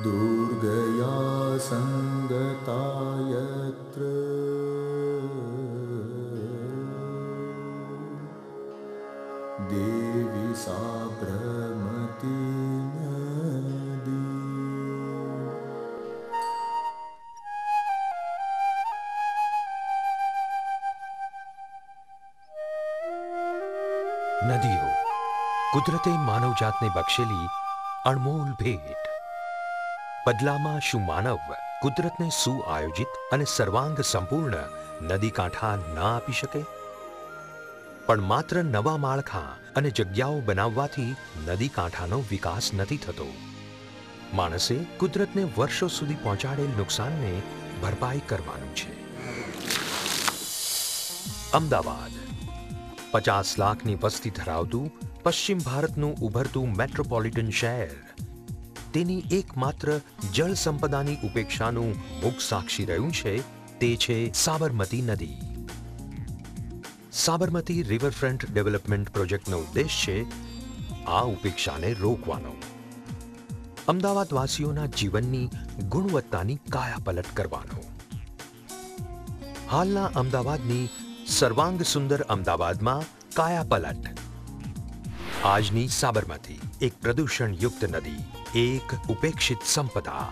दुर्गया संगता यत्र देवी साबरमती नदी। નદીઓ કુદરતે માનવજાતને બક્ષેલી અણમોલ ભેટ. બદલામાં શું માનવ કુદરતને સુઆયોજિત અને સર્વાંગ સંપૂર્ણ નદી કાંઠા ન આપી શકે? પણ માત્ર નવા માળખા અને જગ્યાઓ બનાવવાથી નદી કાંઠાનો વિકાસ નથી થતો. માણસે કુદરતને વર્ષો સુધી પહોંચાડેલ નુકસાનને ભરપાઈ કરવાનું છે. અમદાવાદ 50 લાખની વસ્તી ધરાવતું પશ્ચિમ ભારતનું ઉભરતું મેટ્રોપોલિટન શહેર તેની એકમાત્ર જળ સંપદાની ઉપેક્ષાનું મુખ સાક્ષી રહ્યું છે તે છે સાબરમતી નદી. સાબરમતી રિવરફ્રન્ટ ડેવલપમેન્ટ પ્રોજેક્ટનો ઉદ્દેશ છે આ ઉપેક્ષાને રોકવાનો. અમદાવાદવાસીઓના જીવનની ગુણવત્તાની કાયાપલટ કરવાનો. હાલના અમદાવાદની સર્વાંગ સુંદર અમદાવાદમાં કાયાપલટ. આજની સાબરમતી એક પ્રદૂષણયુક્ત નદી, એક ઉપેક્ષિત સંપદા.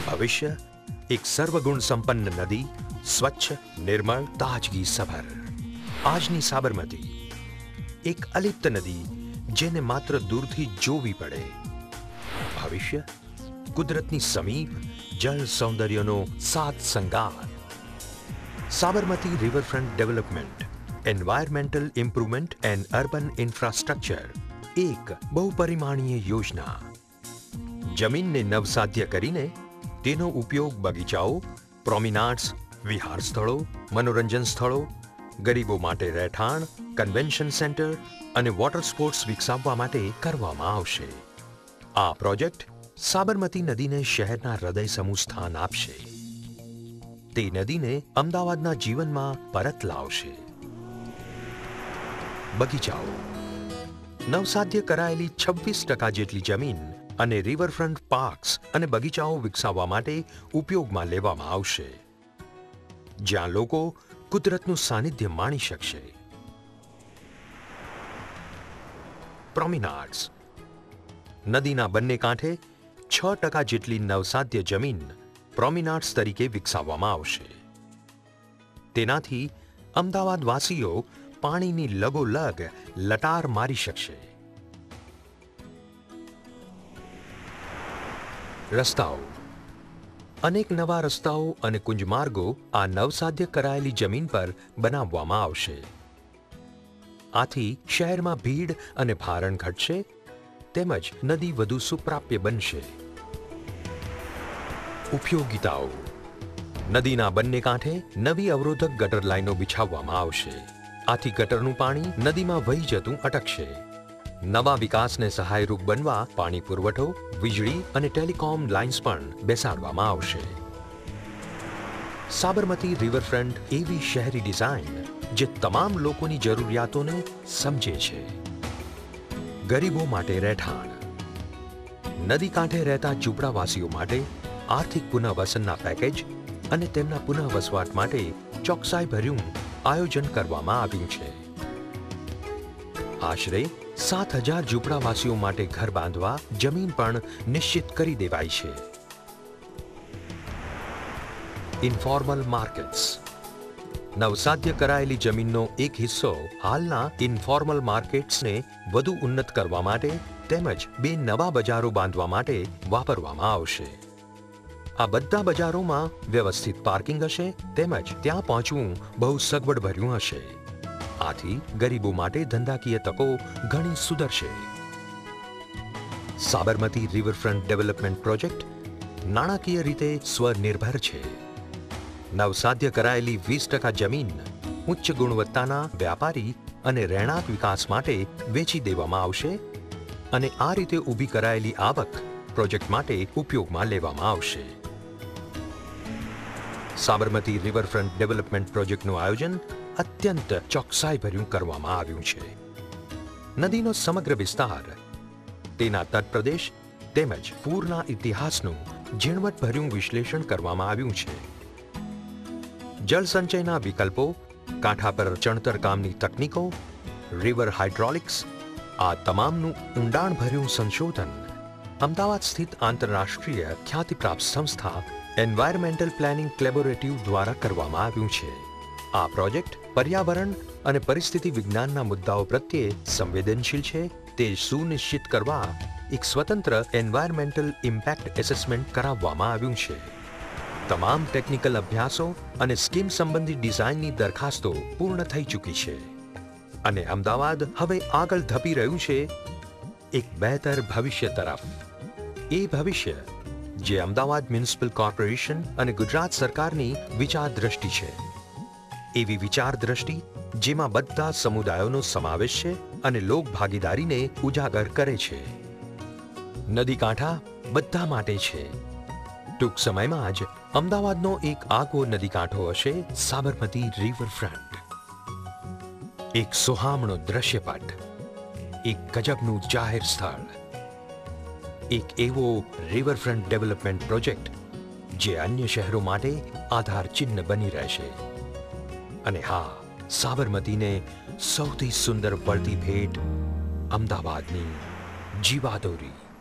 ભવિષ્ય એક સર્વગુણ સંપન્ન નદી, સ્વચ્છ, નિર્મળ, તાજગી સભર. આજની સાબરમતી એક અલિપ્ત નદી જેને માત્ર દૂરથી જોવી પડે. ભવિષ્ય કુદરતની સમીપ, જળ સૌંદર્યનો સાત Sangar. Sabarmati riverfront development, environmental improvement and urban infrastructure એક બહુપરિમાણીય યોજના. જમીનને નવસાધ્ય કરીને તેનો ઉપયોગ બગીચાઓ, પ્રોમિનાડ્સ, વિહાર સ્થળો, મનોરંજન સ્થળો, ગરીબો માટે રહેઠાણ, કન્વેન્શન સેન્ટર અને વોટર સ્પોર્ટ્સ વિકસાવવા માટે કરવામાં આવશે. આ પ્રોજેક્ટ સાબરમતી નદીને શહેરના હૃદય સમૂહ સ્થાન આપશે. તે નદીને અમદાવાદના જીવનમાં પરત લાવશે. બગીચાઓ નવસાધ્ય કરાયેલી 26% જેટલી જમીન અને રિવરફ્રન્ટ પાર્ક્સ અને બગીચાઓ વિકસાવવા માટે ઉપયોગમાં લેવામાં આવશે, જ્યાં લોકો કુદરતનું સાનિધ્ય માણી શકશે. પ્રોમિનાડ્સ નદીના બંને કાંઠે 6% જેટલી નવસાધ્ય જમીન પ્રોમિનાડ્સ તરીકે વિકસાવવામાં આવશે. તેનાથી અમદાવાદવાસીઓ પાણીની લગોલગ લટાર મારી શકશે. રસ્તાઓ અનેક નવા રસ્તાઓ અને કુંજમાર્ગો આ નવસાધ્ય કરાયેલી જમીન પર બનાવવામાં આવશે. આથી શહેરમાં ભીડ અને ભારણ ઘટશે તેમજ નદી વધુ સુપ્રાપ્ય બનશે. ઉપયોગિતાઓ નદીના બંને કાંઠે નવી અવરોધક ગટર લાઈનો બિછાવવામાં આવશે. આથી ગટરનું પાણી નદીમાં વહી જતું અટકશે. નવા વિકાસને સહાયરૂપ બનવા પાણી પુરવઠો, વીજળી અને ટેલિકોમ લાઇન્સ પણ બેસાડવામાં આવશે. સાબરમતી રિવરફ્રન્ટ એવી શહેરી ડિઝાઇન જે તમામ લોકોની જરૂરિયાતોને સમજે છે. ગરીબો માટે રહેઠાણ નદી કાંઠે રહેતા ઝૂંપડાવાસીઓ માટે આર્થિક પુનઃવસનના પેકેજ અને તેમના પુનઃવસવાટ માટે ચોકસાઈભર્યું આયોજન કરવામાં આવ્યું છે. આશરે 7,000 ઝૂંપડાવાસીઓ માટે ઘર બાંધવા જમીન પણ નિશ્ચિત કરી દેવાઈ છે. ઇન્ફોર્મલ માર્કેટ્સ નવસાધ્ય કરાયેલી જમીનનો એક હિસ્સો હાલના ઇન્ફોર્મલ માર્કેટ્સને વધુ ઉન્નત કરવા માટે તેમજ 2 નવા બજારો બાંધવા માટે વાપરવામાં આવશે. આ બધા બજારોમાં વ્યવસ્થિત પાર્કિંગ હશે તેમજ ત્યાં પહોંચવું બહુ સગવડભર્યું હશે. આથી ગરીબો માટે ધંધાકીય તકો ઘણી સુધરશે. સાબરમતી રિવરફ્રન્ટ ડેવલપમેન્ટ પ્રોજેક્ટ નાણાકીય રીતે સ્વનિર્ભર છે. નવસાધ્ય કરાયેલી 20% જમીન ઉચ્ચ ગુણવત્તાના વ્યાપારી અને રહેણાંક વિકાસ માટે વેચી દેવામાં આવશે અને આ રીતે ઊભી કરાયેલી આવક પ્રોજેક્ટ માટે ઉપયોગમાં લેવામાં આવશે. સાબરમતી રિવરફ્રન્ટ ડેવલપમેન્ટ પ્રોજેક્ટનું આયોજન અત્યંત ચોકસાઈભર્યું કરવામાં આવ્યું છે. નદીનો સમગ્ર વિસ્તાર, તેના તટપ્રદેશ તેમજ પૂરના ઇતિહાસનું ઝીણવટભર્યું વિશ્લેષણ કરવામાં આવ્યું છે. જળ સંચયના વિકલ્પો, કાંઠા પર ચણતર કામની તકનીકો, રિવર હાઇડ્રોલિક્સ, આ તમામનું ઊંડાણભર્યું સંશોધન અમદાવાદ સ્થિત આંતરરાષ્ટ્રીય ખ્યાતિપ્રાપ્ત સંસ્થા એન્વાયરમેન્ટલ પ્લાનિંગ કોલેબોરેટિવ દ્વારા કરવામાં આવ્યું છે. આ પ્રોજેક્ટ પર્યાવરણ અને પરિસ્થિતિ વિજ્ઞાનના મુદ્દાઓ પ્રત્યે સંવેદનશીલ છે તે સુનિશ્ચિત કરવા એક સ્વતંત્ર એન્વાયરમેન્ટલ ઇમ્પેક્ટ એસેસમેન્ટ કરાવવામાં આવ્યું છે. તમામ ટેકનિકલ અભ્યાસો અને સ્કીમ સંબંધી ડિઝાઇનની દરખાસ્તો પૂર્ણ થઈ ચૂકી છે અને અમદાવાદ હવે આગળ ધપી રહ્યું છે એક બહેતર ભવિષ્ય તરફ. એ ભવિષ્ય જે અમદાવાદ મ્યુનિસિપલ કોર્પોરેશન અને ગુજરાત સરકારની વિચાર દ્રષ્ટિ છે. એવી વિચાર દ્રષ્ટિ જેમાં બધા સમુદાયોનો સમાવેશ છે અને લોક ભાગીદારીને ઉજાગર કરે છે. નદી કાંઠા બધા માટે છે. ટૂંક સમયમાં જ અમદાવાદનો એક આગવો નદી કાંઠો હશે સાબરમતી રિવરફ્રન્ટ. એક સુહામણો દ્રશ્યપટ, એક ગજબનું જાહેર સ્થળ, એક એવો રિવરફ્રન્ટ ડેવલપમેન્ટ પ્રોજેક્ટ જે અન્ય શહેરો માટે આધાર ચિહ્ન બની રહેશે. અને હા, સાબરમતીને સૌથી સુંદર વળતી ભેટ અમદાવાદની જીવાદોરી.